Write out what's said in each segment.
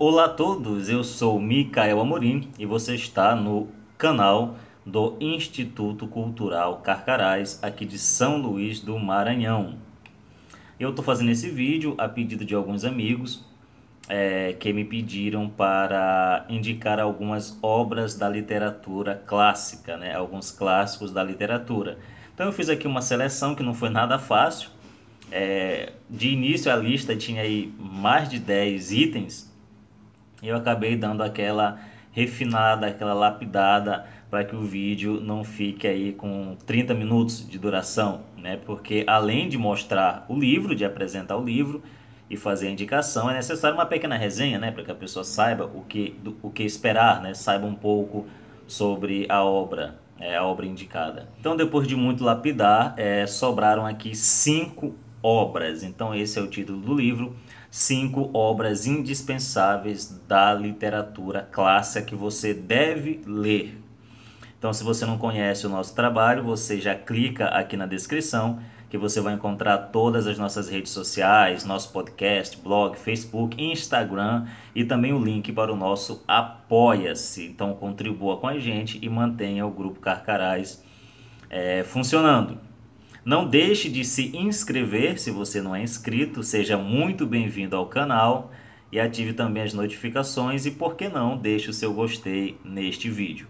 Olá a todos, eu sou Micael Amorim e você está no canal do Instituto Cultural Carcarás, aqui de São Luís do Maranhão. Eu estou fazendo esse vídeo a pedido de alguns amigos que me pediram para indicar algumas obras da literatura clássica, né? Alguns clássicos da literatura. Então eu fiz aqui uma seleção que não foi nada fácil. De início a lista tinha aí mais de 10 itens. Eu acabei dando aquela refinada, aquela lapidada para que o vídeo não fique aí com 30 minutos de duração, né? Porque além de mostrar o livro, de apresentar o livro e fazer a indicação, é necessário uma pequena resenha, né? Para que a pessoa saiba o que esperar, né? Saiba um pouco sobre a obra indicada. Então, depois de muito lapidar, sobraram aqui 5 obras. Então, esse é o título do livro: 5 obras indispensáveis da literatura clássica que você deve ler. Então, se você não conhece o nosso trabalho, você já clica aqui na descrição, que você vai encontrar todas as nossas redes sociais, nosso podcast, blog, Facebook, Instagram e também o link para o nosso Apoia-se. Então, contribua com a gente e mantenha o Grupo Carcarás funcionando. Não deixe de se inscrever se você não é inscrito, seja muito bem-vindo ao canal e ative também as notificações e, por que não, deixe o seu gostei neste vídeo.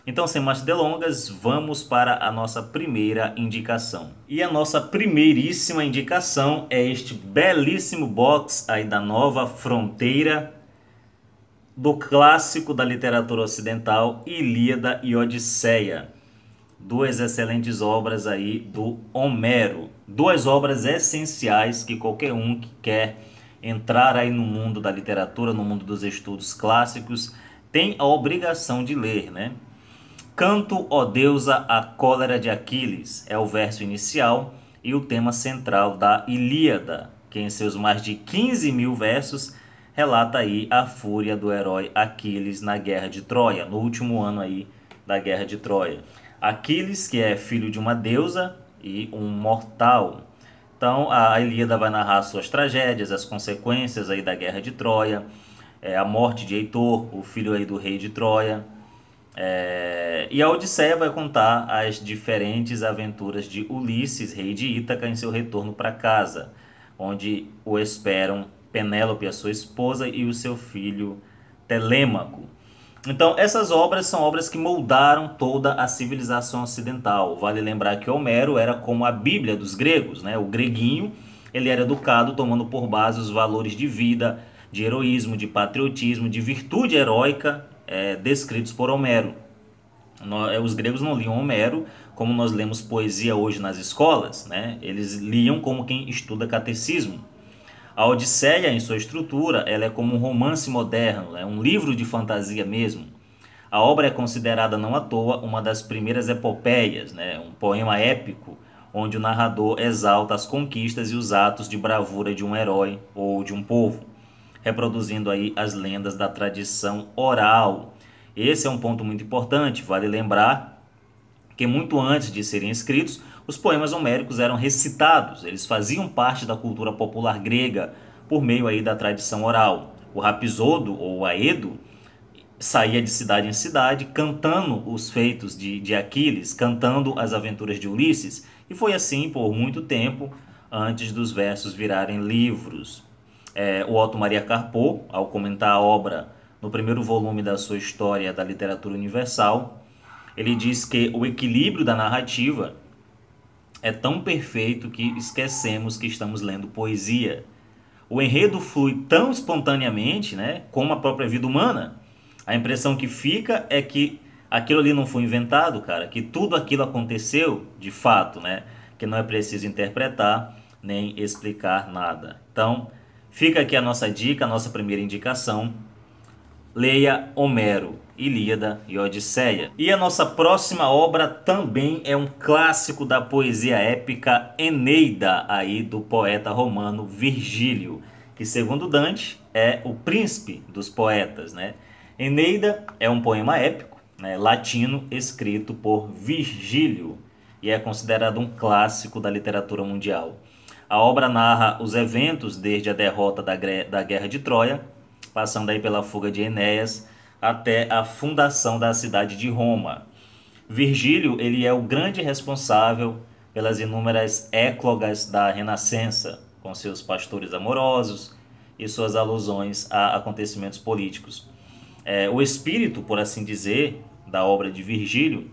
Então, sem mais delongas, vamos para a nossa primeira indicação. E a nossa primeiríssima indicação é este belíssimo box aí da Nova Fronteira, do clássico da literatura ocidental, Ilíada e Odisseia. 2 excelentes obras aí do Homero. 2 obras essenciais que qualquer um que quer entrar aí no mundo da literatura, no mundo dos estudos clássicos, tem a obrigação de ler, né? Canto, ó deusa, a cólera de Aquiles é o verso inicial e o tema central da Ilíada, que em seus mais de 15 mil versos relata aí a fúria do herói Aquiles na Guerra de Troia, no último ano aí da Guerra de Troia. Aquiles, que é filho de uma deusa e um mortal. Então a Ilíada vai narrar suas tragédias, as consequências aí da Guerra de Troia, a morte de Heitor, o filho aí do rei de Troia. E a Odisseia vai contar as diferentes aventuras de Ulisses, rei de Ítaca, em seu retorno para casa, onde o esperam Penélope, a sua esposa, e o seu filho Telêmaco. Então, essas obras são obras que moldaram toda a civilização ocidental. Vale lembrar que Homero era como a Bíblia dos gregos, né? O greguinho, ele era educado tomando por base os valores de vida, de heroísmo, de patriotismo, de virtude heróica, descritos por Homero. Os gregos não liam Homero como nós lemos poesia hoje nas escolas, né? Eles liam como quem estuda catecismo. A Odisseia, em sua estrutura, ela é como um romance moderno, é um livro de fantasia mesmo. A obra é considerada não à toa uma das primeiras epopeias, né? Um poema épico, onde o narrador exalta as conquistas e os atos de bravura de um herói ou de um povo, reproduzindo aí as lendas da tradição oral. Esse é um ponto muito importante, vale lembrar que muito antes de serem escritos, os poemas homéricos eram recitados, eles faziam parte da cultura popular grega por meio aí da tradição oral. O Rapisodo ou Aedo saía de cidade em cidade cantando os feitos de Aquiles, cantando as aventuras de Ulisses, e foi assim por muito tempo antes dos versos virarem livros. O Otto Maria Carpo, ao comentar a obra no primeiro volume da sua História da Literatura Universal, ele diz que o equilíbrio da narrativa é tão perfeito que esquecemos que estamos lendo poesia. O enredo flui tão espontaneamente, né, como a própria vida humana. A impressão que fica é que aquilo ali não foi inventado, cara, que tudo aquilo aconteceu de fato, né, que não é preciso interpretar nem explicar nada. Então, fica aqui a nossa dica, a nossa primeira indicação. Leia Homero, Ilíada e Odisseia. E a nossa próxima obra também é um clássico da poesia épica, Eneida, aí do poeta romano Virgílio, que segundo Dante é o príncipe dos poetas, né? Eneida é um poema épico, né, latino, escrito por Virgílio e é considerado um clássico da literatura mundial. A obra narra os eventos desde a derrota da Guerra de Troia passando aí pela fuga de Enéas até a fundação da cidade de Roma. Virgílio, ele é o grande responsável pelas inúmeras éclogas da Renascença, com seus pastores amorosos e suas alusões a acontecimentos políticos. O espírito, por assim dizer, da obra de Virgílio,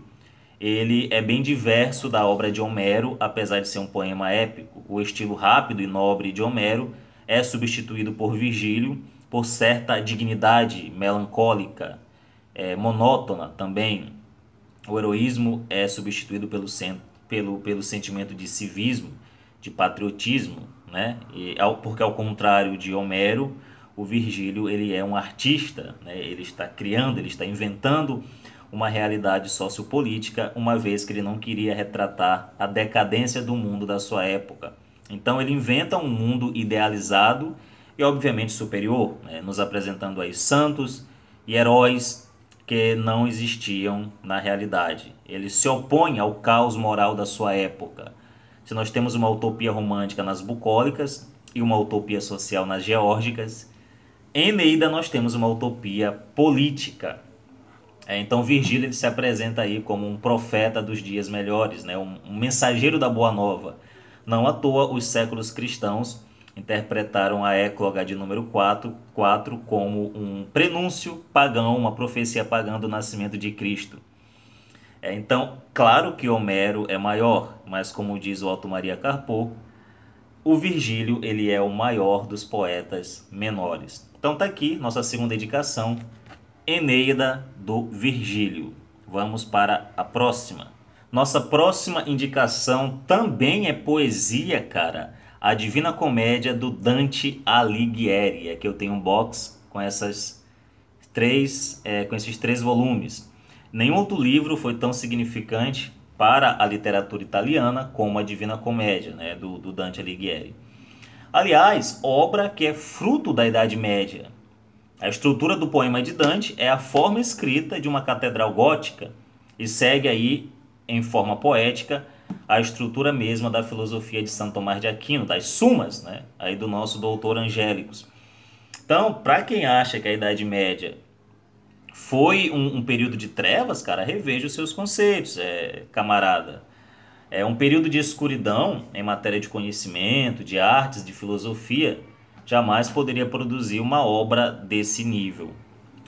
ele é bem diverso da obra de Homero, apesar de ser um poema épico. O estilo rápido e nobre de Homero é substituído por Virgílio por certa dignidade melancólica, monótona também. O heroísmo é substituído pelo sentimento de civismo, de patriotismo, né? Porque ao contrário de Homero, o Virgílio ele é um artista, né? Ele está criando, ele está inventando uma realidade sociopolítica, uma vez que ele não queria retratar a decadência do mundo da sua época. Então ele inventa um mundo idealizado e obviamente superior, né? Nos apresentando aí santos e heróis que não existiam na realidade. Ele se opõe ao caos moral da sua época. Se nós temos uma utopia romântica nas bucólicas e uma utopia social nas geórgicas, em Eneida nós temos uma utopia política. Então Virgílio ele se apresenta aí como um profeta dos dias melhores, né? Um mensageiro da boa nova. Não à toa os séculos cristãos interpretaram a écloga de número 4 como um prenúncio pagão, uma profecia pagã do nascimento de Cristo. Então, claro que Homero é maior, mas como diz o Otto Maria Carpo, o Virgílio ele é o maior dos poetas menores. Então tá aqui nossa segunda indicação, Eneida do Virgílio. Vamos para a próxima. Nossa próxima indicação também é poesia, cara. A Divina Comédia do Dante Alighieri. Aqui eu tenho um box com esses três volumes. Nenhum outro livro foi tão significante para a literatura italiana como a Divina Comédia, né, do Dante Alighieri. Aliás, obra que é fruto da Idade Média. A estrutura do poema de Dante é a forma escrita de uma catedral gótica e segue aí, em forma poética, a estrutura mesma da filosofia de Santo Tomás de Aquino, das Sumas, né? Aí do nosso doutor Angélicos. Então, para quem acha que a Idade Média foi um período de trevas, cara, reveja os seus conceitos, camarada. É um período de escuridão em matéria de conhecimento, de artes, de filosofia, jamais poderia produzir uma obra desse nível.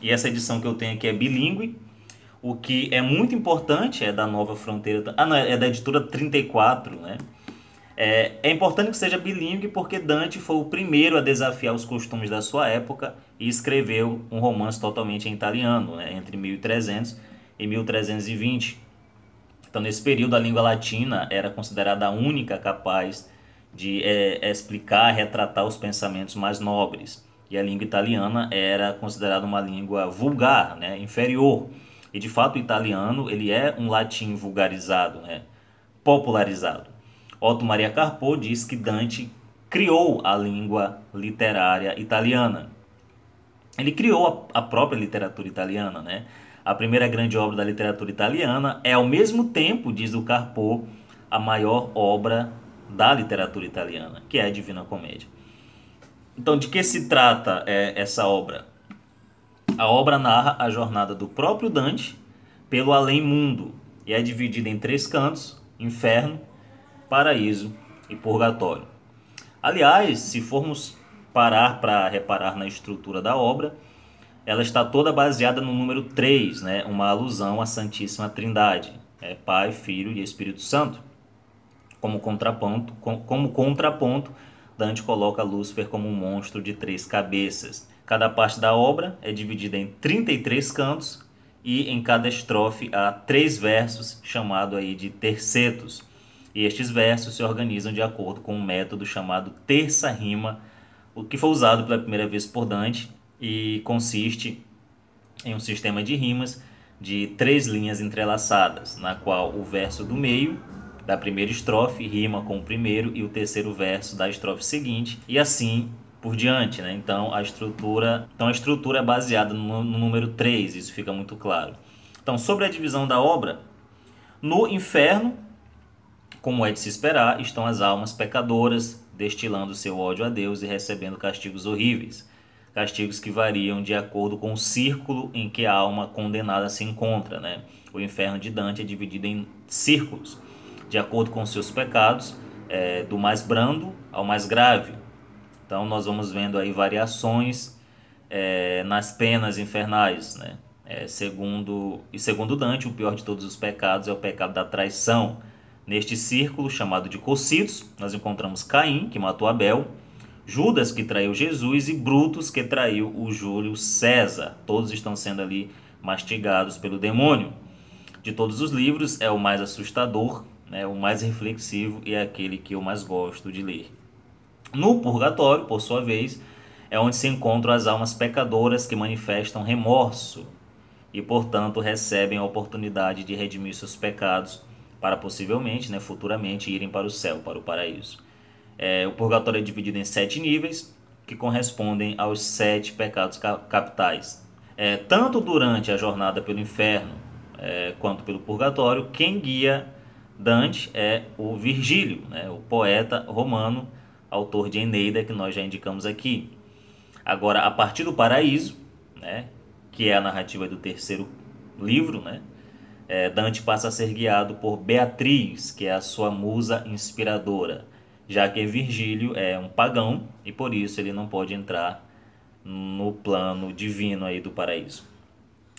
E essa edição que eu tenho aqui é bilíngue, o que é muito importante, é da Nova Fronteira, não, é da editora 34, né? É importante que seja bilíngue porque Dante foi o primeiro a desafiar os costumes da sua época e escreveu um romance totalmente em italiano, né? Entre 1300 e 1320. Então, nesse período, a língua latina era considerada a única capaz de explicar, retratar os pensamentos mais nobres. E a língua italiana era considerada uma língua vulgar, né, inferior. E, de fato, o italiano ele é um latim vulgarizado, né, popularizado. Otto Maria Carpo diz que Dante criou a língua literária italiana. Ele criou a própria literatura italiana, né? A primeira grande obra da literatura italiana é, ao mesmo tempo, diz o Carpo, a maior obra da literatura italiana, que é a Divina Comédia. Então, de que se trata essa obra? A obra narra a jornada do próprio Dante pelo além-mundo e é dividida em 3 cantos: inferno, paraíso e purgatório. Aliás, se formos parar para reparar na estrutura da obra, ela está toda baseada no número 3, né? Uma alusão à Santíssima Trindade, Pai, Filho e Espírito Santo. Como contraponto, Dante coloca Lúcifer como um monstro de 3 cabeças. Cada parte da obra é dividida em 33 cantos e em cada estrofe há 3 versos, chamado aí de tercetos. E estes versos se organizam de acordo com um método chamado terça-rima, o que foi usado pela primeira vez por Dante e consiste em um sistema de rimas de 3 linhas entrelaçadas, na qual o verso do meio da primeira estrofe rima com o primeiro e o terceiro verso da estrofe seguinte, e assim por diante, né? Então a estrutura é baseada no número 3, isso fica muito claro. Então, sobre a divisão da obra, no inferno, como é de se esperar, estão as almas pecadoras, destilando seu ódio a Deus e recebendo castigos horríveis. castigos que variam de acordo com o círculo em que a alma condenada se encontra, né? O inferno de Dante é dividido em círculos, de acordo com seus pecados, do mais brando ao mais grave. Então nós vamos vendo aí variações nas penas infernais, né? Segundo Dante, o pior de todos os pecados é o pecado da traição. Neste círculo, chamado de Cossitos, nós encontramos Caim, que matou Abel, Judas, que traiu Jesus, e Brutus, que traiu o Júlio César. Todos estão sendo ali mastigados pelo demônio. De todos os livros, é o mais assustador, né, o mais reflexivo e é aquele que eu mais gosto de ler. No purgatório, por sua vez, é onde se encontram as almas pecadoras que manifestam remorso e, portanto, recebem a oportunidade de redimir seus pecados para possivelmente, né, futuramente, irem para o céu, para o paraíso. O purgatório é dividido em 7 níveis, que correspondem aos 7 pecados capitais. Tanto durante a jornada pelo inferno quanto pelo purgatório, quem guia Dante é o Virgílio, né, o poeta romano, autor de Eneida, que nós já indicamos aqui. Agora, a partir do paraíso, né, que é a narrativa do terceiro livro, né, Dante passa a ser guiado por Beatriz, que é a sua musa inspiradora, já que Virgílio é um pagão e por isso ele não pode entrar no plano divino aí do paraíso.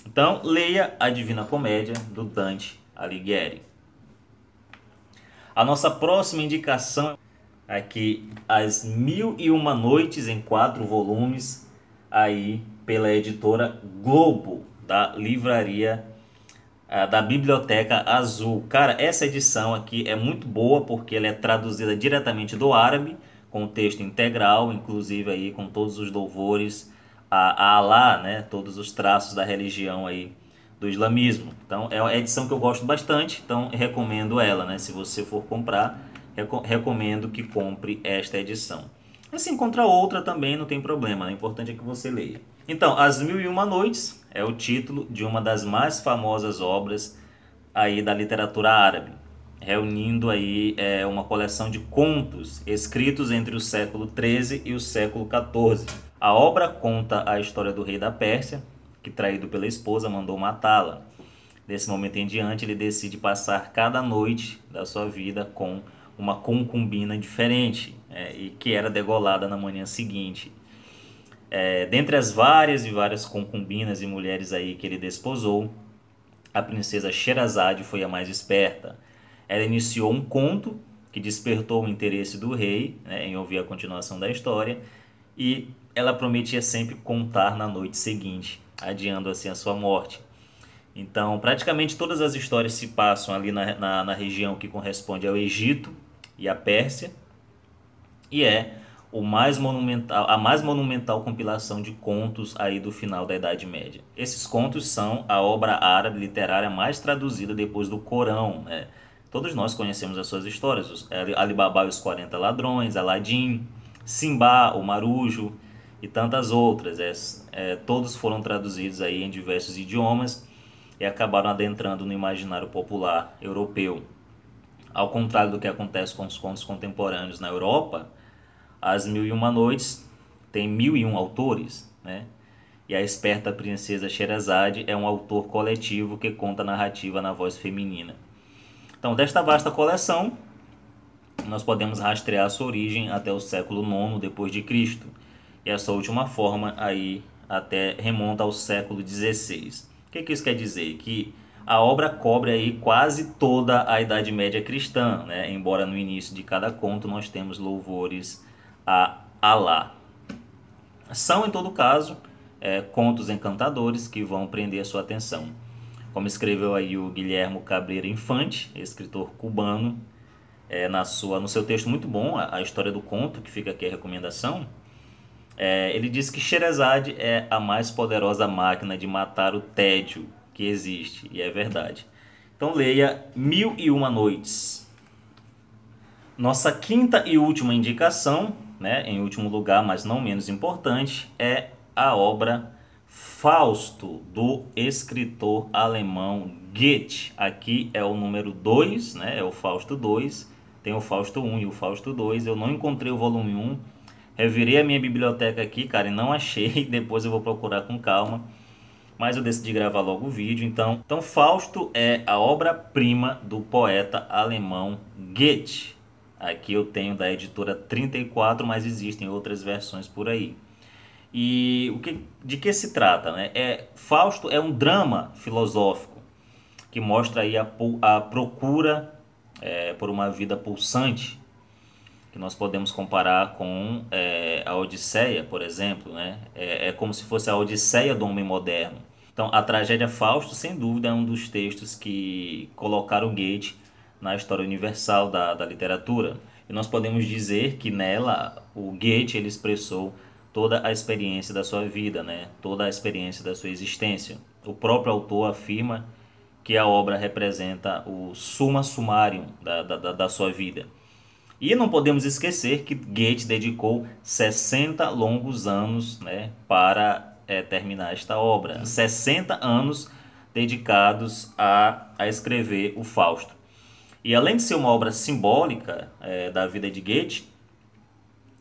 Então, leia a Divina Comédia do Dante Alighieri. A nossa próxima indicação aqui, As Mil e Uma Noites em 4 volumes, aí pela editora Globo, da livraria da Biblioteca Azul. Cara, essa edição aqui é muito boa porque ela é traduzida diretamente do árabe, com o texto integral, inclusive aí com todos os louvores a Alá, né? Todos os traços da religião aí do islamismo. Então é uma edição que eu gosto bastante, então recomendo ela, né? Se você for comprar, recomendo que compre esta edição. Se encontra outra também, não tem problema, né? O importante é que você leia. Então, As Mil e Uma Noites é o título de uma das mais famosas obras aí da literatura árabe, reunindo aí uma coleção de contos escritos entre o século XIII e o século XIV. A obra conta a história do rei da Pérsia, que, traído pela esposa, mandou matá-la. Desse momento em diante, ele decide passar cada noite da sua vida com uma concubina diferente, e que era degolada na manhã seguinte. Dentre as várias e várias concubinas e mulheres aí que ele desposou, a princesa Sherazade foi a mais esperta. Ela iniciou um conto que despertou o interesse do rei, né, em ouvir a continuação da história, e ela prometia sempre contar na noite seguinte, adiando assim a sua morte. Então, praticamente todas as histórias se passam ali na região que corresponde ao Egito e à Pérsia, e a mais monumental compilação de contos aí do final da Idade Média. Esses contos são a obra árabe literária mais traduzida depois do Corão, né? Todos nós conhecemos as suas histórias, Ali Baba e os 40 Ladrões, Aladim, Simba, o Marujo e tantas outras. Todos foram traduzidos aí em diversos idiomas e acabaram adentrando no imaginário popular europeu. Ao contrário do que acontece com os contos contemporâneos na Europa, As Mil e Uma Noites tem 1001 autores, né? E a esperta princesa Sherazade é um autor coletivo que conta a narrativa na voz feminina. Então, desta vasta coleção, nós podemos rastrear a sua origem até o século IX depois de Cristo. E essa última forma aí até remonta ao século XVI. O que isso quer dizer? Que a obra cobre aí quase toda a Idade Média cristã, né? Embora no início de cada conto nós temos louvores a Alá. São, em todo caso, contos encantadores que vão prender a sua atenção. Como escreveu aí o Guilhermo Cabreira Infante, escritor cubano, no seu texto muito bom, a História do Conto, que fica aqui a recomendação, ele diz que Sherazade é a mais poderosa máquina de matar o tédio que existe, e é verdade. Então leia Mil e Uma Noites. Nossa quinta e última indicação, né, em último lugar, mas não menos importante, é a obra Fausto, do escritor alemão Goethe. Aqui é o número 2, né, é o Fausto 2, tem o Fausto 1 e o Fausto 2. Eu não encontrei o volume 1, Revirei a minha biblioteca aqui, cara, e não achei. Depois eu vou procurar com calma. Mas eu decidi gravar logo o vídeo. Então Fausto é a obra-prima do poeta alemão Goethe. Aqui eu tenho da editora 34, mas existem outras versões por aí. E de que se trata, né? Fausto é um drama filosófico que mostra aí a procura por uma vida pulsante, que nós podemos comparar com a Odisseia, por exemplo, né? É como se fosse a Odisseia do homem moderno. Então, a tragédia Fausto, sem dúvida, é um dos textos que colocaram Goethe na história universal da literatura. E nós podemos dizer que nela o Goethe ele expressou toda a experiência da sua vida, né? Toda a experiência da sua existência. O próprio autor afirma que a obra representa o summa summarum da sua vida. E não podemos esquecer que Goethe dedicou 60 longos anos, né, para terminar esta obra. 60 anos dedicados a escrever o Fausto. E além de ser uma obra simbólica da vida de Goethe,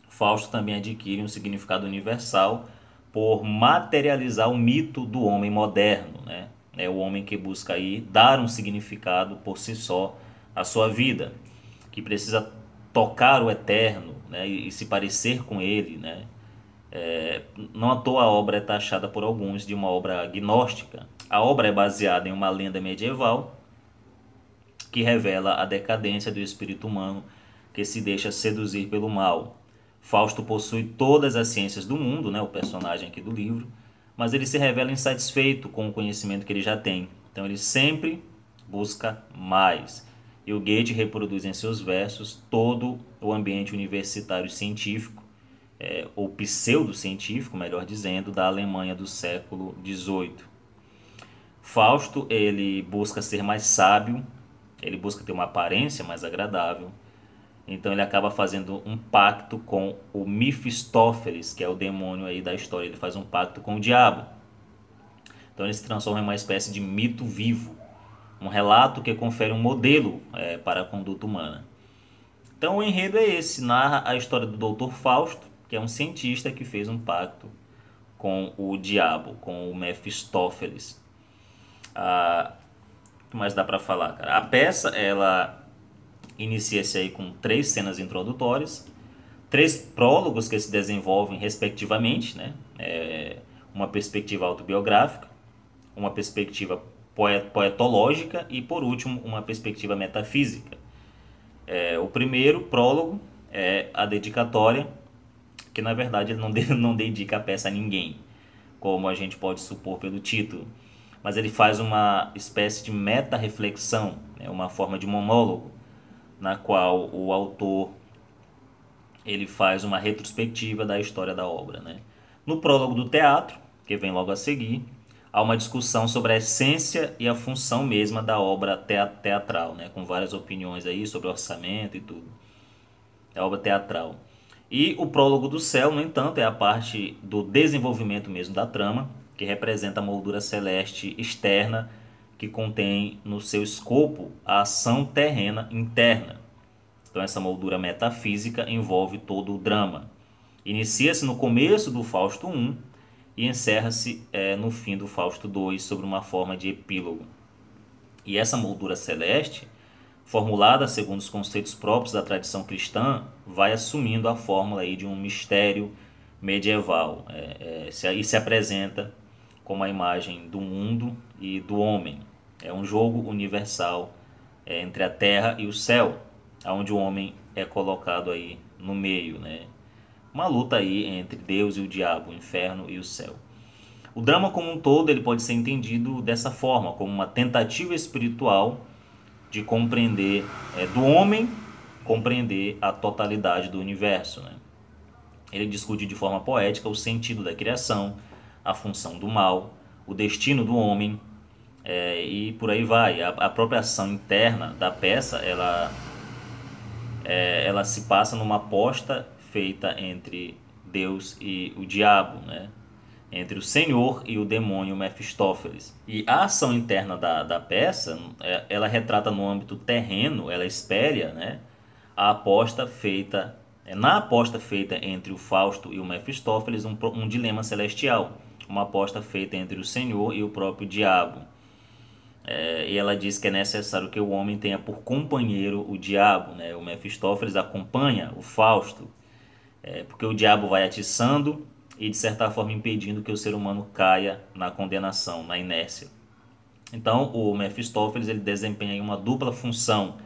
Fausto também adquire um significado universal por materializar o mito do homem moderno, né? É o homem que busca aí dar um significado por si só à sua vida, que precisa tocar o eterno, né? E se parecer com ele, né? Não à toa a obra é taxada por alguns de uma obra gnóstica. A obra é baseada em uma lenda medieval que revela a decadência do espírito humano que se deixa seduzir pelo mal. Fausto possui todas as ciências do mundo, né, o personagem aqui do livro, mas ele se revela insatisfeito com o conhecimento que ele já tem. Então ele sempre busca mais. E o Goethe reproduz em seus versos todo o ambiente universitário científico, ou pseudocientífico, melhor dizendo, da Alemanha do século XVIII. Fausto ele busca ser mais sábio, ele busca ter uma aparência mais agradável. Então ele acaba fazendo um pacto com o Mefistófeles, que é o demônio aí da história. Ele faz um pacto com o diabo. Então ele se transforma em uma espécie de mito vivo, um relato que confere um modelo para a conduta humana. Então o enredo é esse, narra a história do Dr. Fausto, que é um cientista que fez um pacto com o diabo, com o Mefistófeles. O que mais dá para falar, cara? A peça, ela inicia-se aí com 3 cenas introdutórias, 3 prólogos que se desenvolvem respectivamente, né? Uma perspectiva autobiográfica, uma perspectiva poetológica e, por último, uma perspectiva metafísica. O primeiro prólogo é a dedicatória, que na verdade ele não dedica a peça a ninguém, como a gente pode supor pelo título, mas ele faz uma espécie de meta-reflexão, né? Uma forma de monólogo, na qual o autor ele faz uma retrospectiva da história da obra, né? No prólogo do teatro, que vem logo a seguir, há uma discussão sobre a essência e a função mesma da obra teatral, né? Com várias opiniões aí sobre orçamento e tudo. É a obra teatral. E o prólogo do céu, no entanto, é a parte do desenvolvimento mesmo da trama, que representa a moldura celeste externa que contém no seu escopo a ação terrena interna. Então essa moldura metafísica envolve todo o drama. Inicia-se no começo do Fausto I e encerra-se no fim do Fausto II, sob uma forma de epílogo. E essa moldura celeste, formulada segundo os conceitos próprios da tradição cristã, vai assumindo a fórmula aí de um mistério medieval e se apresenta como a imagem do mundo e do homem. É um jogo universal entre a terra e o céu, onde o homem é colocado aí no meio, né? Uma luta aí entre Deus e o diabo, o inferno e o céu. O drama como um todo ele pode ser entendido dessa forma, como uma tentativa espiritual de compreender, do homem compreender a totalidade do universo, né? Ele discute de forma poética o sentido da criação, a função do mal, o destino do homem, e por aí vai. A própria ação interna da peça, ela se passa numa aposta feita entre Deus e o diabo, né? Entre o Senhor e o demônio Mefistófeles. E a ação interna da peça, ela retrata no âmbito terreno, ela espelha, né, a aposta feita na aposta feita entre o Fausto e o Mefistófeles, um dilema celestial, uma aposta feita entre o Senhor e o próprio diabo. E ela diz que é necessário que o homem tenha por companheiro o diabo, né? O Mefistófeles acompanha o Fausto, porque o diabo vai atiçando e de certa forma impedindo que o ser humano caia na condenação, na inércia. Então o Mefistófeles ele desempenha aí uma dupla função.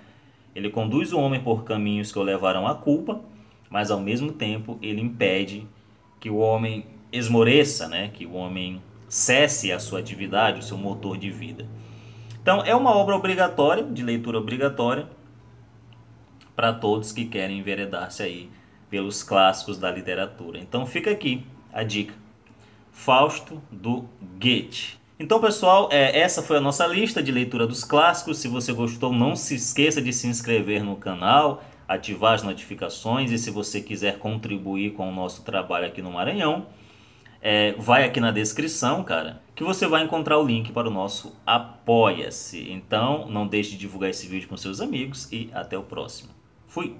Ele conduz o homem por caminhos que o levarão à culpa, mas ao mesmo tempo ele impede que o homem esmoreça, né? Que o homem cesse a sua atividade, o seu motor de vida. Então é uma obra obrigatória, de leitura obrigatória, para todos que querem enveredar-se aí pelos clássicos da literatura. Então fica aqui a dica. Fausto, do Goethe. Então, pessoal, essa foi a nossa lista de leitura dos clássicos. Se você gostou, não se esqueça de se inscrever no canal, ativar as notificações e se você quiser contribuir com o nosso trabalho aqui no Maranhão, vai aqui na descrição, cara, que você vai encontrar o link para o nosso Apoia-se. Então, não deixe de divulgar esse vídeo com seus amigos e até o próximo. Fui!